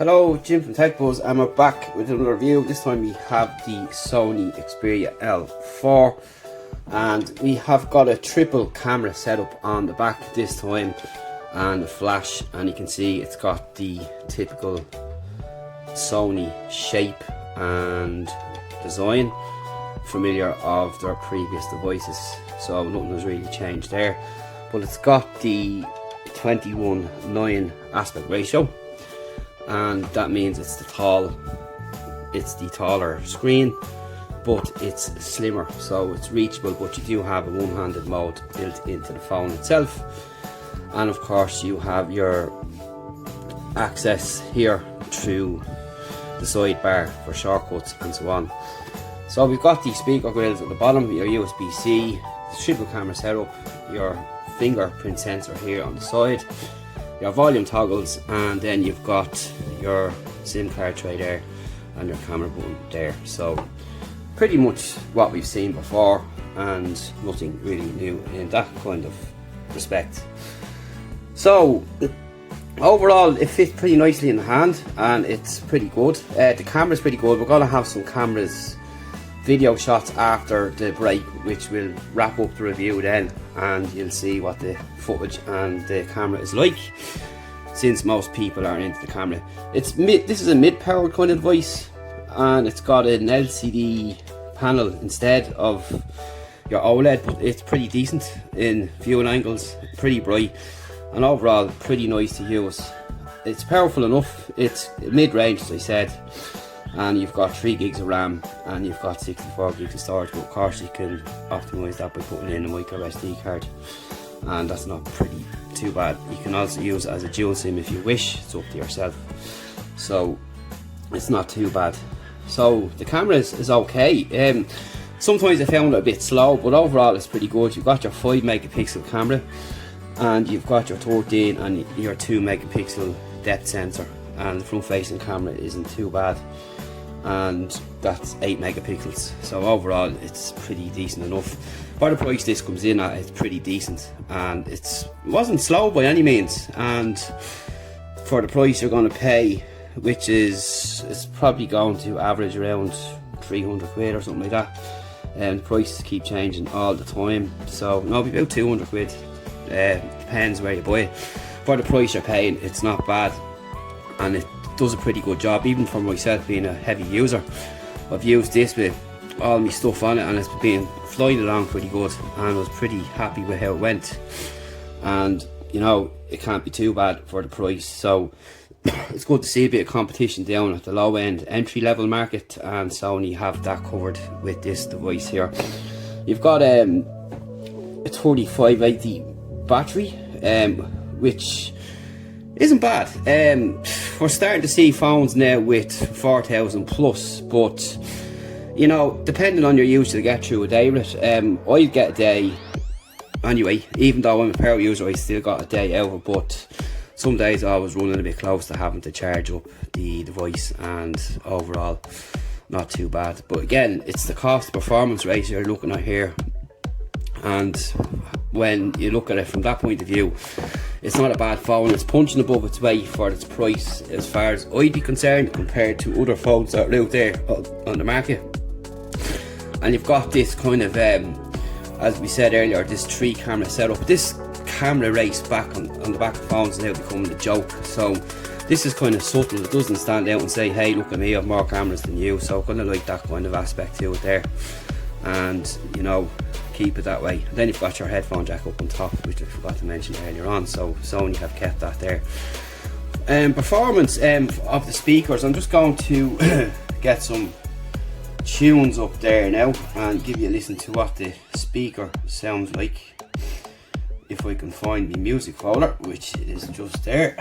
Hello, Jim from TechBuzz, and we're back with another review. This time we have the Sony Xperia L4, and we have got a triple camera setup on the back this time, and a flash, and you can see it's got the typical Sony shape and design, familiar of their previous devices, so nothing has really changed there. But it's got the 21:9 aspect ratio, and that means it's the taller screen, but it's slimmer, so it's reachable, but you do have a one-handed mode built into the phone itself. And of course you have your access here through the sidebar for shortcuts and so on. So we've got the speaker grills at the bottom, your USB-C, the triple camera setup, your fingerprint sensor here on the side, your volume toggles, and then you've got your SIM card tray there and your camera button there. So pretty much what we've seen before, and nothing really new in that kind of respect. So overall it fits pretty nicely in the hand and it's pretty good. The camera's pretty good. We're going to have some video shots after the break, which will wrap up the review then, and you'll see what the footage and the camera is like, since most people aren't into the camera. This is a mid-powered kind of device, and it's got an LCD panel instead of your OLED, but it's pretty decent in viewing angles, pretty bright, and overall pretty nice to use. It's powerful enough, it's mid-range as I said, and you've got 3 gigs of RAM and you've got 64 gigs of storage, but of course you can optimize that by putting in a micro SD card, and that's not too bad. You can also use it as a dual SIM if you wish, it's up to yourself, so it's not too bad. So the camera is okay. Sometimes I found it a bit slow, but overall it's pretty good. You've got your 5 megapixel camera, and you've got your 13 and your 2 megapixel depth sensor, and the front facing camera isn't too bad, and that's 8 megapixels. So overall it's pretty decent enough. For the price this comes in at, it's pretty decent, and it wasn't slow by any means, and for the price you're going to pay, which is it's probably going to average around 300 quid or something like that, and the prices keep changing all the time, so no, it'll be about 200 quid, depends where you buy it. For the price you're paying, it's not bad, and it does a pretty good job. Even for myself being a heavy user, I've used this with all my stuff on it and it's been flying along pretty good, and I was pretty happy with how it went, and you know, it can't be too bad for the price. So it's good to see a bit of competition down at the low end entry level market, and Sony have that covered with this device here. You've got a 3580 battery, which isn't bad. We're starting to see phones now with 4000 plus, but you know, depending on your use, you'll get through a day with it. I get a day anyway, even though I'm a power user, I still got a day out of it, but some days I was running a bit close to having to charge up the device, and overall not too bad. But again, it's the cost performance ratio you're looking at here, and when you look at it from that point of view, it's not a bad phone. It's punching above its weight for its price as far as I'd be concerned, compared to other phones that are out there on the market. And you've got this kind of, as we said earlier, this 3 camera setup. This camera race back on the back of phones is now becoming a joke, so this is kind of subtle. It doesn't stand out and say, hey, look at me, I have more cameras than you. So I kind of like that kind of aspect to it there, and you know, keep it that way. And then you've got your headphone jack up on top, which I forgot to mention earlier on, so Sony have kept that there. Performance of the speakers, I'm just going to get some tunes up there now and give you a listen to what the speaker sounds like, if I can find the music folder, which is just there.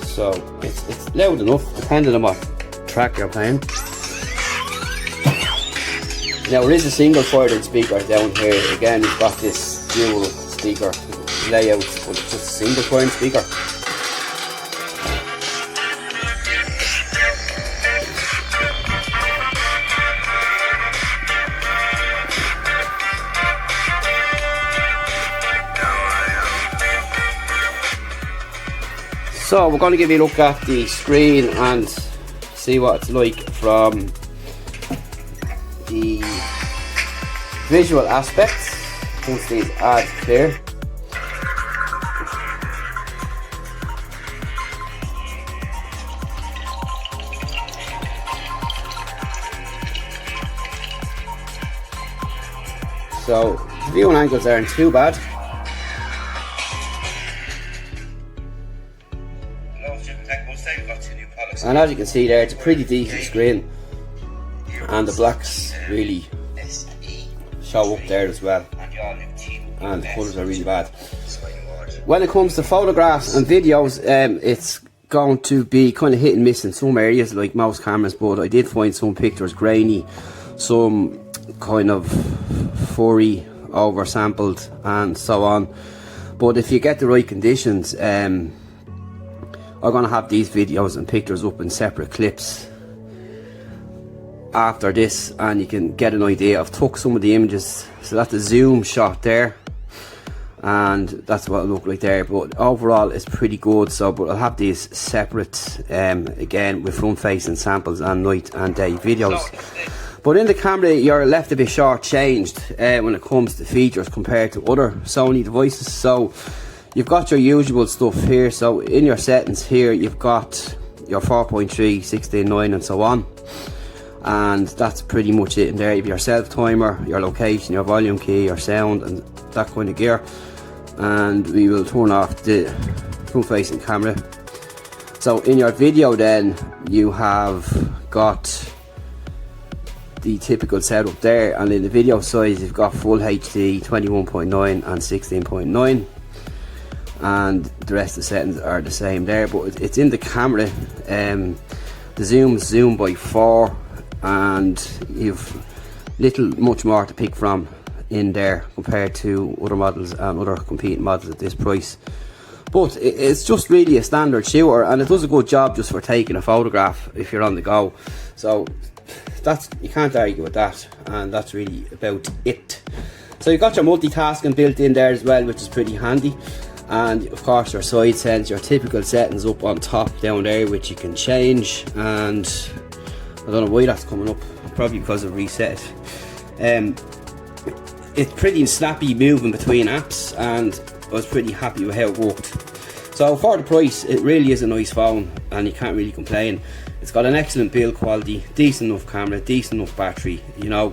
So it's loud enough, depending on what track you're playing. Now there is a single fired speaker down here. Again, we've got this dual speaker layout, but it's just a single fired speaker. So we're going to give you a look at the screen and see what it's like from the visual aspects once these ads clear. So the viewing angles aren't too bad. And as you can see there, it's a pretty decent screen, and the blacks really show up there as well, and the colours are really bad. When it comes to photographs and videos, it's going to be kind of hit and miss in some areas like most cameras, but I did find some pictures grainy, some kind of furry, oversampled and so on. But if you get the right conditions, I'm going to have these videos and pictures up in separate clips after this, and you can get an idea. I've took some of the images, so that's a zoom shot there, and that's what it looked like there, but overall it's pretty good. So but I'll have these separate again with front facing samples and night and day videos. But in the camera you're left a bit short-changed when it comes to features compared to other Sony devices. So you've got your usual stuff here. So in your settings here you've got your 4.3, 16:9 and so on, and that's pretty much it in there. You have your self timer, your location, your volume key, your sound and that kind of gear. And we will turn off the front facing camera. So in your video then you have got the typical setup there, and in the video size you've got full HD 21.9 and 16.9, and the rest of the settings are the same there. But it's in the camera, the zoom by 4, and you've much more to pick from in there compared to other models and other competing models at this price. But it's just really a standard shooter, and it does a good job just for taking a photograph if you're on the go. So that's, you can't argue with that, and that's really about it. So you've got your multitasking built in there as well, which is pretty handy, and of course your side sense, your typical settings up on top down there, which you can change. And I don't know why that's coming up, probably because I've reset it. It's pretty snappy moving between apps, and I was pretty happy with how it worked. So for the price, it really is a nice phone, and you can't really complain. It's got an excellent build quality, decent enough camera, decent enough battery. You know,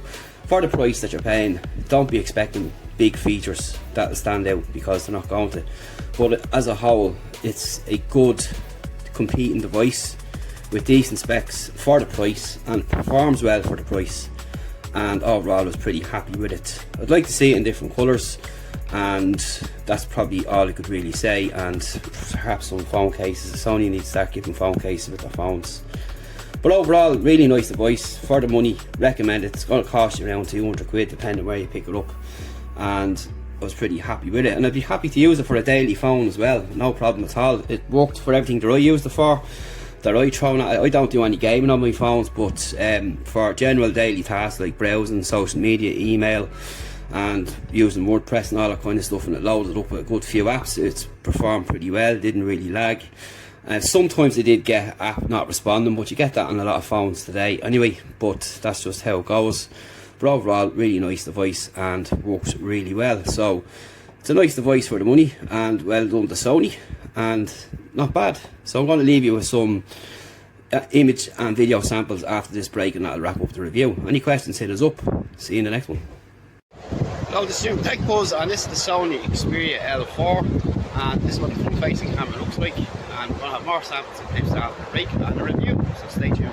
for the price that you're paying, don't be expecting big features that'll stand out, because they're not going to. But as a whole, it's a good competing device with decent specs for the price, and performs well for the price. And overall I was pretty happy with it. I'd like to see it in different colours, and that's probably all I could really say. And perhaps some phone cases. Sony needs to start giving phone cases with their phones. But overall, really nice device for the money. Recommend it. It's going to cost you around 200 quid depending where you pick it up, and I was pretty happy with it, and I'd be happy to use it for a daily phone as well, no problem at all. It worked for everything that I used it for, that I throw. I don't do any gaming on my phones, but for general daily tasks like browsing, social media, email, and using WordPress and all that kind of stuff, and it loaded up with a good few apps, it's performed pretty well, didn't really lag. Sometimes I did get app not responding, but you get that on a lot of phones today anyway, but that's just how it goes. But overall, really nice device and works really well. So it's a nice device for the money, and well done to Sony, and not bad. So I'm going to leave you with some image and video samples after this break, and that'll wrap up the review. Any questions, hit us up. See you in the next one. Hello, this is Jim Tech Buzz, and this is the Sony Xperia L4, and this is what the front facing camera looks like, and we're going to have more samples and clips after the break and a review, so stay tuned.